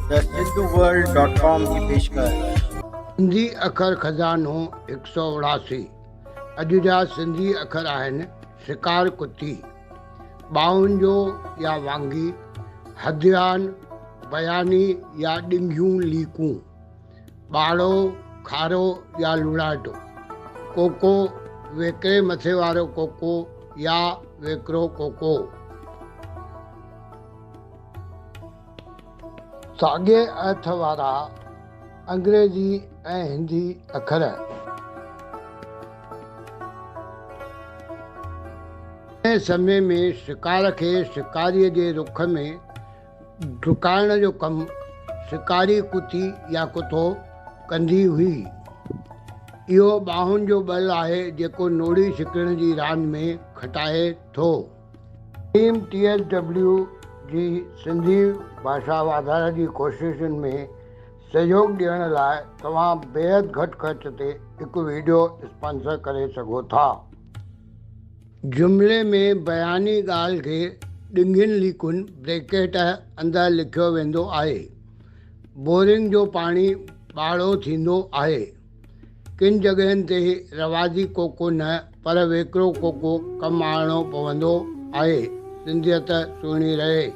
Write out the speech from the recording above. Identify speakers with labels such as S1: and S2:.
S1: The सिंधुवर्ल्ड.com की पेशकश।
S2: सिंधी अखर खज़ानो 188। अॼु जा सिंधी अखर आहिनि शिकार कुती, ॿाहुंजो या वांगी, हदियान, बयानी या ॾिंगियूं लीकूं, ॿाड़ो, खारो या लुणाटो, कोको, वेकिरे मथे वारो कोको या वेकिरो कोको। साॻिए अर्थ वारा अंग्रेजी ऐं हिंदी अखर। नए समय में शिकार खे शिकारीअ जे रुख में डुकाइण जो कमु शिकारी कुती या कुतो कंदी हुई। इहो ॿाहुनि जो बल आहे जेको नोड़ी छिकण जी रांदि में खटाए थो। टीम TSW जी सिंधी भाषा वाधारे जी कोशिशुनि में सहयोग ॾियण लाइ तव्हां बेहद घटि ख़र्च ते हिकु वीडियो स्पॉन्सर करे सघो था। जुमिले में बयानी ॻाल्हि खे ॾिंगियुनि लीकुनि ब्रैकेट अंदरि लिखियो वेंदो आहे। बोरिंग जो पाणी ॿाड़ो थींदो आहे। किन जॻहियुनि ते रवाजी कोको न पर वेकिरो कोको कमु आणणो पवंदो आहे। सिंधियत सुहिणी रहे।